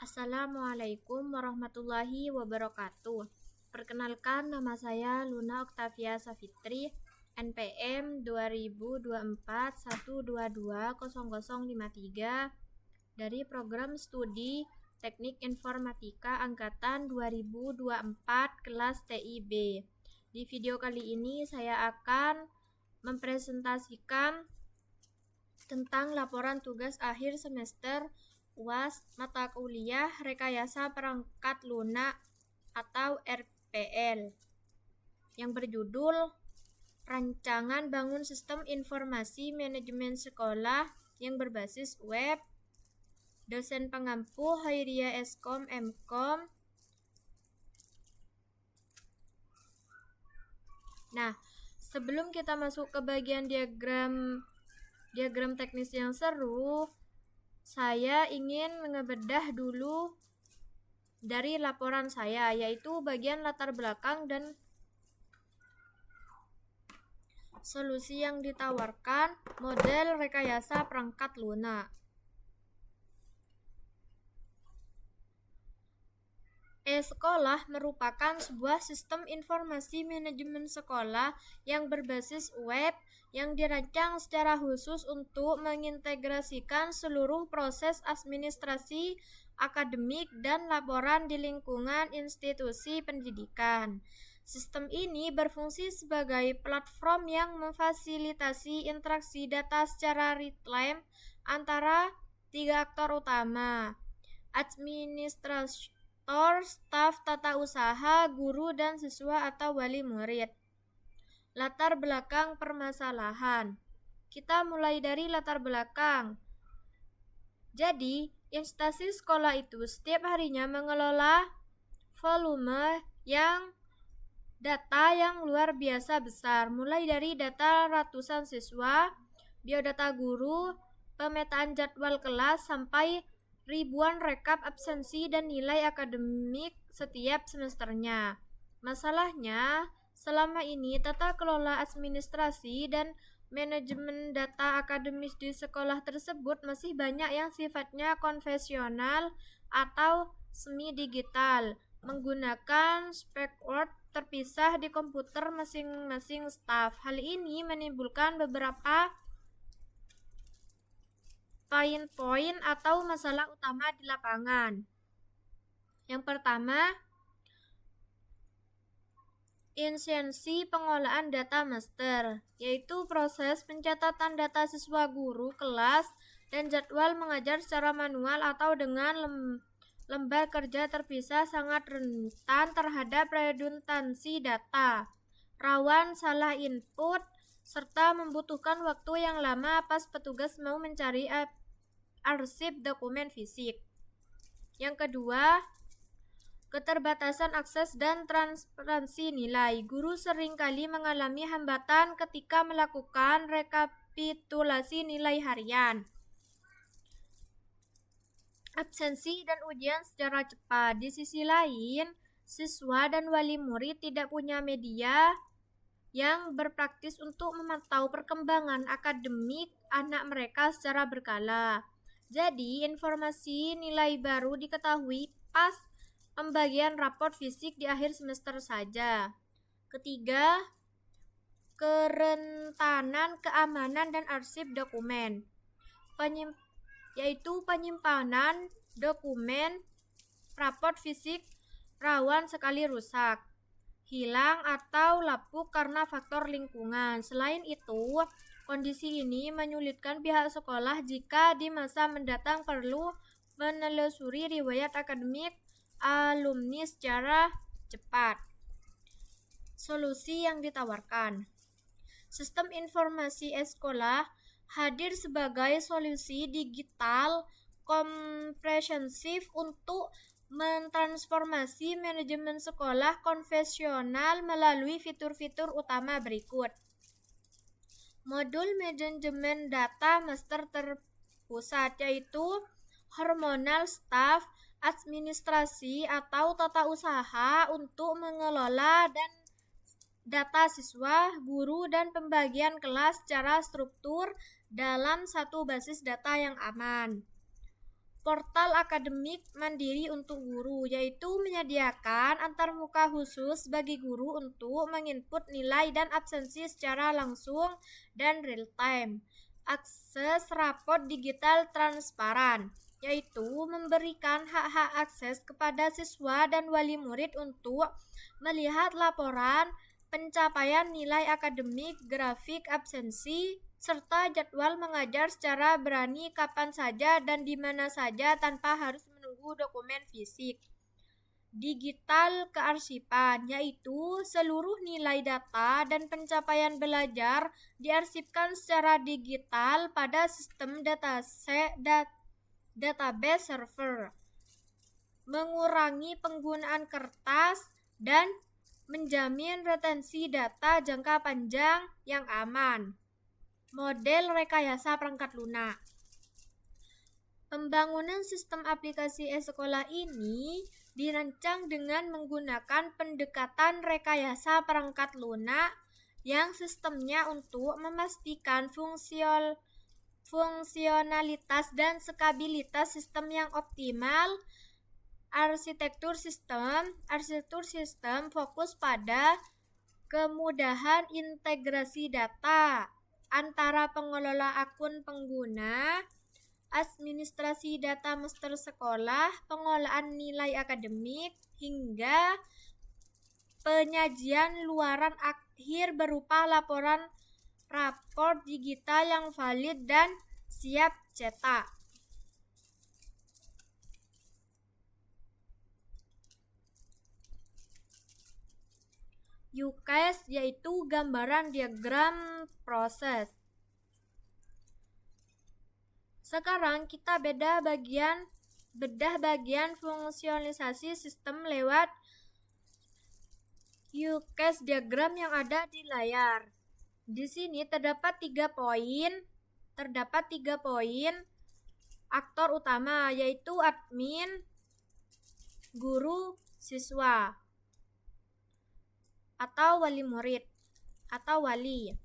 Assalamualaikum warahmatullahi wabarakatuh. Perkenalkan, nama saya Luna Oktavia Safitri, NPM 202412200053 dari Program Studi Teknik Informatika Angkatan 2024 kelas TIB. Di video kali ini saya akan mempresentasikan tentang laporan tugas akhir semester UAS mata kuliah Rekayasa Perangkat Lunak atau RPL yang berjudul Rancangan Bangun Sistem Informasi Manajemen Sekolah yang berbasis web, dosen pengampu Khairia Eskom Mkom. Nah, sebelum kita masuk ke bagian diagram teknis yang seru, saya ingin mengebedah dulu dari laporan saya, yaitu bagian latar belakang dan solusi yang ditawarkan model rekayasa perangkat lunak. E-sekolah merupakan sebuah sistem informasi manajemen sekolah yang berbasis web yang dirancang secara khusus untuk mengintegrasikan seluruh proses administrasi, akademik, dan laporan di lingkungan institusi pendidikan. Sistem ini berfungsi sebagai platform yang memfasilitasi interaksi data secara real-time antara tiga aktor utama: administrator, staf tata usaha, guru, dan siswa atau wali murid. Latar belakang permasalahan. Kita mulai dari latar belakang. Jadi, instansi sekolah itu setiap harinya mengelola volume data yang luar biasa besar, mulai dari data ratusan siswa, biodata guru, pemetaan jadwal kelas, sampai ribuan rekap absensi dan nilai akademik setiap semesternya. Masalahnya, selama ini tata kelola administrasi dan manajemen data akademis di sekolah tersebut masih banyak yang sifatnya konvensional atau semi-digital, menggunakan spaceward terpisah di komputer masing-masing staf. Hal ini menimbulkan beberapa poin atau masalah utama di lapangan. Yang pertama, insensi pengolahan data master, yaitu proses pencatatan data siswa, guru, kelas, dan jadwal mengajar secara manual atau dengan lembar kerja terpisah sangat rentan terhadap redundansi data, rawan salah input, serta membutuhkan waktu yang lama pas petugas mau mencari arsip dokumen fisik. Yang kedua, keterbatasan akses dan transparansi nilai. Guru seringkali mengalami hambatan ketika melakukan rekapitulasi nilai harian, absensi, dan ujian secara cepat. Di sisi lain, siswa dan wali murid tidak punya media yang berpraktis untuk memantau perkembangan akademik anak mereka secara berkala. Jadi, informasi nilai baru diketahui pas pembagian raport fisik di akhir semester saja. Ketiga, kerentanan keamanan dan arsip dokumen, yaitu penyimpanan dokumen raport fisik rawan sekali rusak, hilang, atau lapuk karena faktor lingkungan. Selain itu, kondisi ini menyulitkan pihak sekolah jika di masa mendatang perlu menelusuri riwayat akademik alumni secara cepat. Solusi yang ditawarkan. Sistem informasi e-sekolah hadir sebagai solusi digital komprehensif untuk mentransformasi manajemen sekolah konvensional melalui fitur-fitur utama berikut. Modul manajemen data master terpusat, yaitu hormonal staff, administrasi atau tata usaha untuk mengelola dan data siswa, guru, dan pembagian kelas secara struktur dalam satu basis data yang aman. portal akademik mandiri untuk guru, yaitu menyediakan antarmuka khusus bagi guru untuk menginput nilai dan absensi secara langsung dan real time. Akses raport digital transparan, yaitu memberikan hak-hak akses kepada siswa dan wali murid untuk melihat laporan pencapaian nilai akademik, grafik absensi, serta jadwal mengajar secara berani kapan saja dan di mana saja tanpa harus menunggu dokumen fisik. Digital kearsipan, yaitu seluruh nilai data dan pencapaian belajar diarsipkan secara digital pada sistem database server, mengurangi penggunaan kertas dan menjamin retensi data jangka panjang yang aman. Model rekayasa perangkat lunak. Pembangunan sistem aplikasi e-sekolah ini dirancang dengan menggunakan pendekatan rekayasa perangkat lunak yang sistemnya untuk memastikan fungsionalitas dan skabilitas sistem yang optimal. Arsitektur sistem fokus pada kemudahan integrasi data antara pengelola akun pengguna, administrasi data master sekolah, pengelolaan nilai akademik, hingga penyajian luaran akhir berupa rapor digital yang valid dan siap cetak. UCAS yaitu gambaran diagram proses. Sekarang kita bedah bagian fungsionalisasi sistem lewat UCAS diagram yang ada di layar. Di sini terdapat 3 poin aktor utama, yaitu admin, guru, siswa, atau wali murid, atau wali.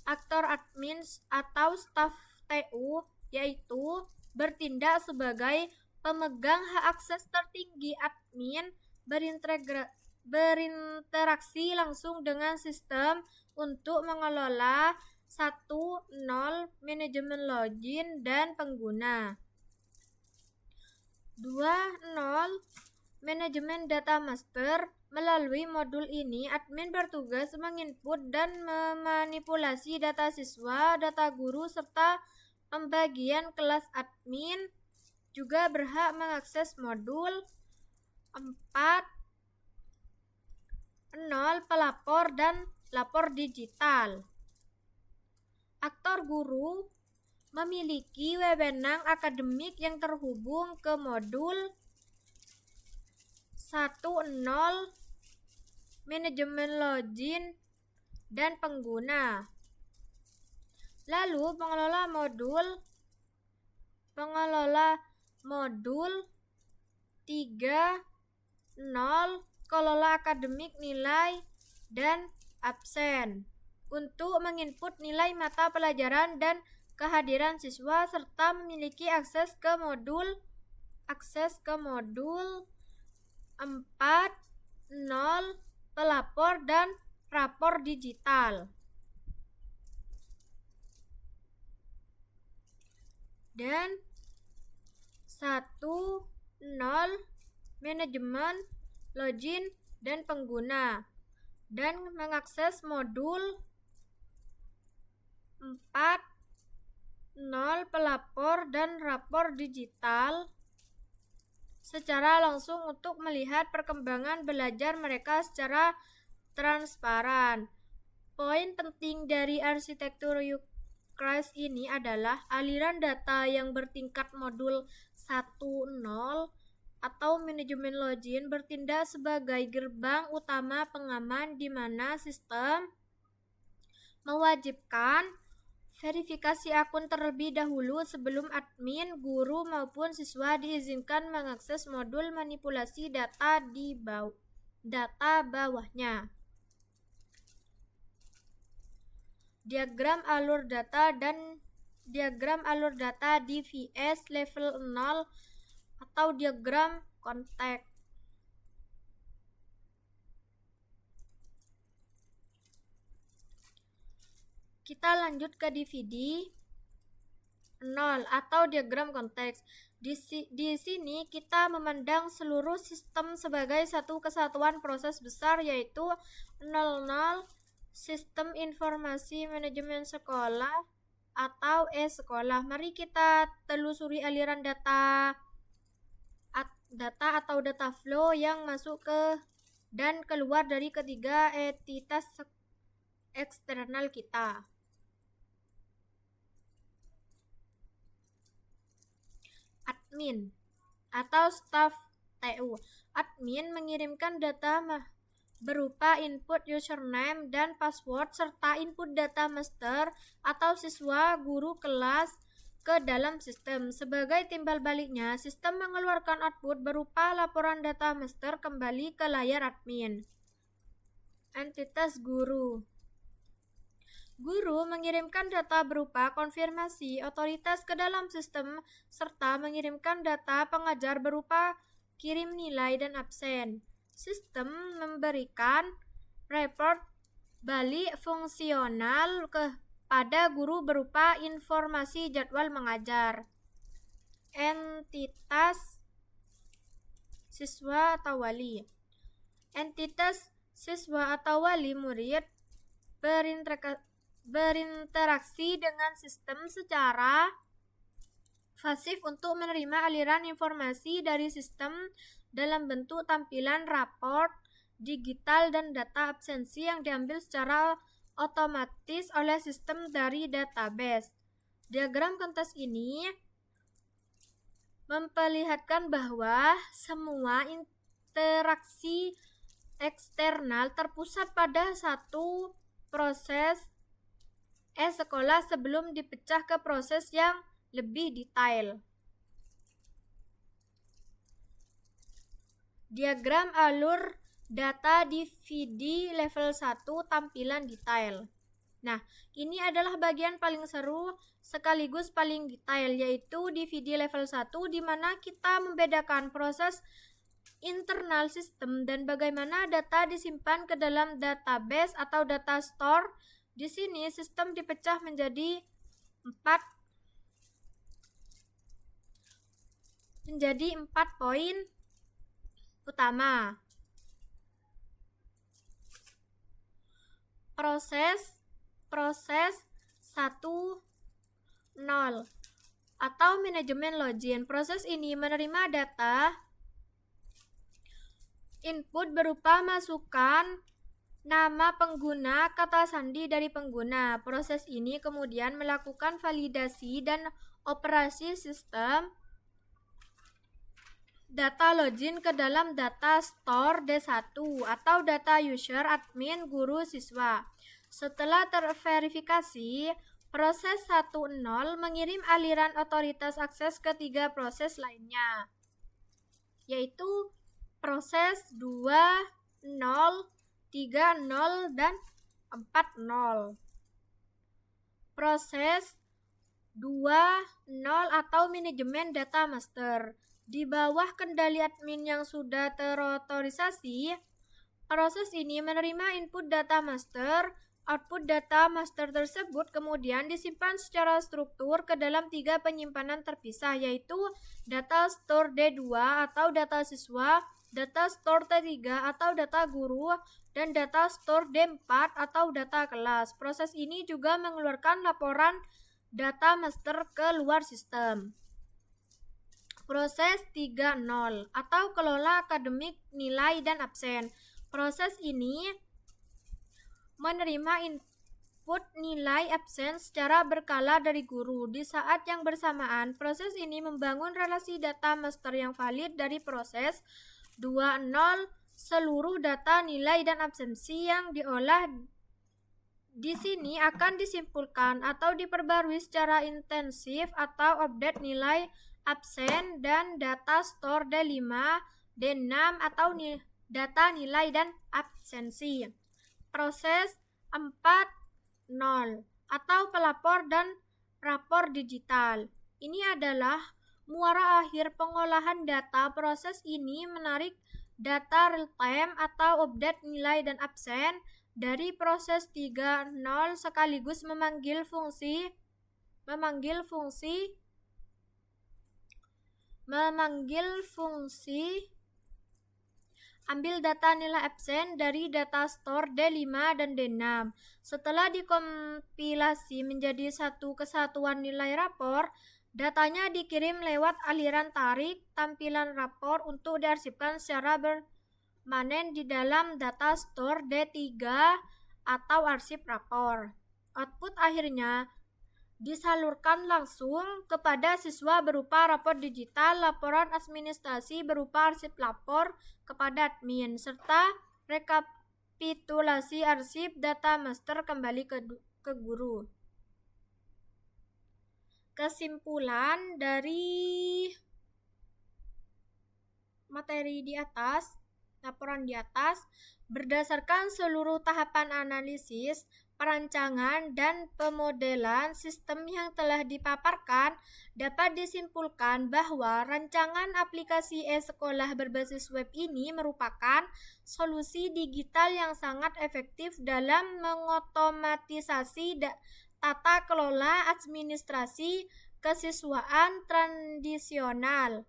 Aktor admin atau staf TU yaitu bertindak sebagai pemegang hak akses tertinggi. Admin berinteraksi langsung dengan sistem untuk mengelola 1.0 manajemen login dan pengguna, 2.0 manajemen data master. Melalui modul ini, admin bertugas menginput dan memanipulasi data siswa, data guru, serta pembagian kelas. Admin juga berhak mengakses modul. 4.0 pelapor dan lapor digital. Aktor guru memiliki wewenang akademik yang terhubung ke modul 1.0 manajemen login dan pengguna. Lalu pengelola modul 3.0 kelola akademik nilai dan absen untuk menginput nilai mata pelajaran dan kehadiran siswa, serta memiliki akses ke modul 4.0 pelapor dan rapor digital. Dan 1.0 manajemen login dan pengguna, dan mengakses modul 4.0 pelapor dan rapor digital secara langsung untuk melihat perkembangan belajar mereka secara transparan. Poin penting dari arsitektur UCAS ini adalah aliran data yang bertingkat. Modul 1.0 atau manajemen login bertindak sebagai gerbang utama pengaman, di mana sistem mewajibkan verifikasi akun terlebih dahulu sebelum admin, guru, maupun siswa diizinkan mengakses modul manipulasi data di bawahnya. Diagram alur data dan diagram alur data DVS level 0 atau diagram konteks. Kita lanjut ke DVD 0 atau diagram konteks. Di sini kita memandang seluruh sistem sebagai satu kesatuan proses besar, yaitu 00 Sistem Informasi Manajemen Sekolah atau e-sekolah. Mari kita telusuri aliran data atau data flow yang masuk ke dan keluar dari ketiga entitas eksternal kita. Admin atau staff TU. Admin mengirimkan data berupa input username dan password serta input data master atau siswa guru kelas ke dalam sistem. Sebagai timbal baliknya, sistem mengeluarkan output berupa laporan data master kembali ke layar admin. Entitas guru. Guru mengirimkan data berupa konfirmasi otoritas ke dalam sistem serta mengirimkan data pengajar berupa kirim nilai dan absen. Sistem memberikan report balik fungsional kepada guru berupa informasi jadwal mengajar. Entitas siswa atau wali. Entitas siswa atau wali murid berinteraksi dengan sistem secara pasif untuk menerima aliran informasi dari sistem dalam bentuk tampilan raport digital dan data absensi yang diambil secara otomatis oleh sistem dari database. Diagram konteks ini memperlihatkan bahwa semua interaksi eksternal terpusat pada satu proses sekolah sebelum dipecah ke proses yang lebih detail. Diagram alur data DVD level 1 tampilan detail. Nah, ini adalah bagian paling seru sekaligus paling detail, yaitu DVD level 1 di mana kita membedakan proses internal sistem dan bagaimana data disimpan ke dalam database atau data store. Di sini sistem dipecah menjadi 4 poin utama. Proses 1.0 atau manajemen login. Proses ini menerima data input berupa masukan nama pengguna, kata sandi dari pengguna. Proses ini kemudian melakukan validasi dan operasi sistem data login ke dalam data store D1 atau data user, admin, guru, siswa. Setelah terverifikasi, proses 1.0 mengirim aliran otoritas akses ke 3 proses lainnya, yaitu proses 2.0, 3.0, dan 4.0. Proses 2.0 atau manajemen data master. Di bawah kendali admin yang sudah terotorisasi, proses ini menerima input data master. Output data master tersebut kemudian disimpan secara struktur ke dalam 3 penyimpanan terpisah, yaitu data store D2 atau data siswa, data store T3 atau data guru, dan data store D4 atau data kelas. Proses ini juga mengeluarkan laporan data master ke luar sistem. Proses 3.0 atau kelola akademik, nilai, dan absen. Proses ini menerima input nilai absen secara berkala dari guru. Di saat yang bersamaan, proses ini membangun relasi data master yang valid dari proses 2.0. Seluruh data nilai dan absensi yang diolah di sini akan disimpulkan atau diperbarui secara intensif atau update nilai absen dan data store D5, D6 atau data nilai dan absensi. Proses 4.0 atau pelapor dan rapor digital. Ini adalah muara akhir pengolahan data. Proses ini menarik data real-time atau update nilai dan absen dari proses 3.0 sekaligus memanggil fungsi ambil data nilai absen dari data store D5 dan D6. Setelah dikompilasi menjadi satu kesatuan nilai rapor, datanya dikirim lewat aliran tarik tampilan rapor untuk diarsipkan secara permanen di dalam data store D3 atau arsip rapor. Output akhirnya disalurkan langsung kepada siswa berupa rapor digital, laporan administrasi berupa arsip lapor kepada admin, serta rekapitulasi arsip data master kembali ke guru. Kesimpulan dari materi di atas, laporan di atas, berdasarkan seluruh tahapan analisis, perancangan, dan pemodelan sistem yang telah dipaparkan, dapat disimpulkan bahwa rancangan aplikasi e-sekolah berbasis web ini merupakan solusi digital yang sangat efektif dalam mengotomatisasi tata kelola administrasi kesiswaan tradisional,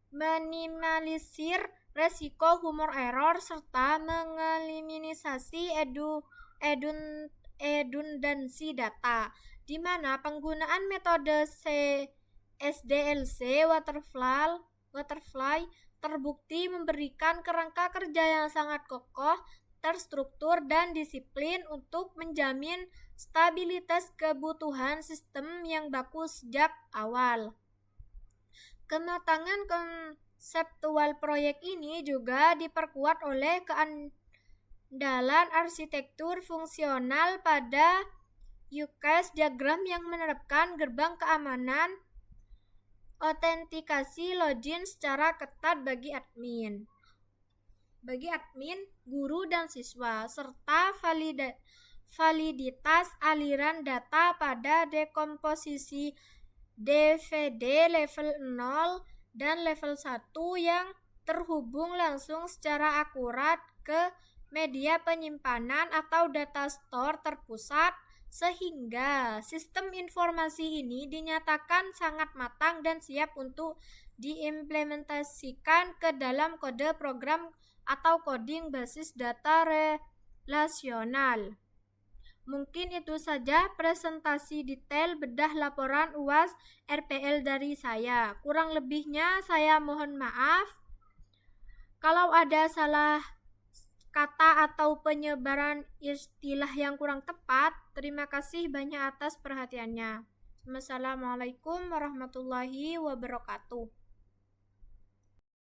minimalisir resiko humor error, serta mengeliminasi redundansi data, di mana penggunaan metode SDLC Waterfly terbukti memberikan kerangka kerja yang sangat kokoh, terstruktur, dan disiplin untuk menjamin stabilitas kebutuhan sistem yang baku sejak awal. Kematangan konseptual proyek ini juga diperkuat oleh keandalan arsitektur fungsional pada use diagram yang menerapkan gerbang keamanan autentikasi login secara ketat bagi admin, guru, dan siswa, serta validitas aliran data pada dekomposisi DVD level 0 dan level 1 yang terhubung langsung secara akurat ke media penyimpanan atau data store terpusat, sehingga sistem informasi ini dinyatakan sangat matang dan siap untuk diimplementasikan ke dalam kode program atau coding basis data relasional. Mungkin itu saja presentasi detail bedah laporan UAS RPL dari saya. Kurang lebihnya saya mohon maaf. Kalau ada salah kata atau penyebaran istilah yang kurang tepat, terima kasih banyak atas perhatiannya. Wassalamualaikum warahmatullahi wabarakatuh.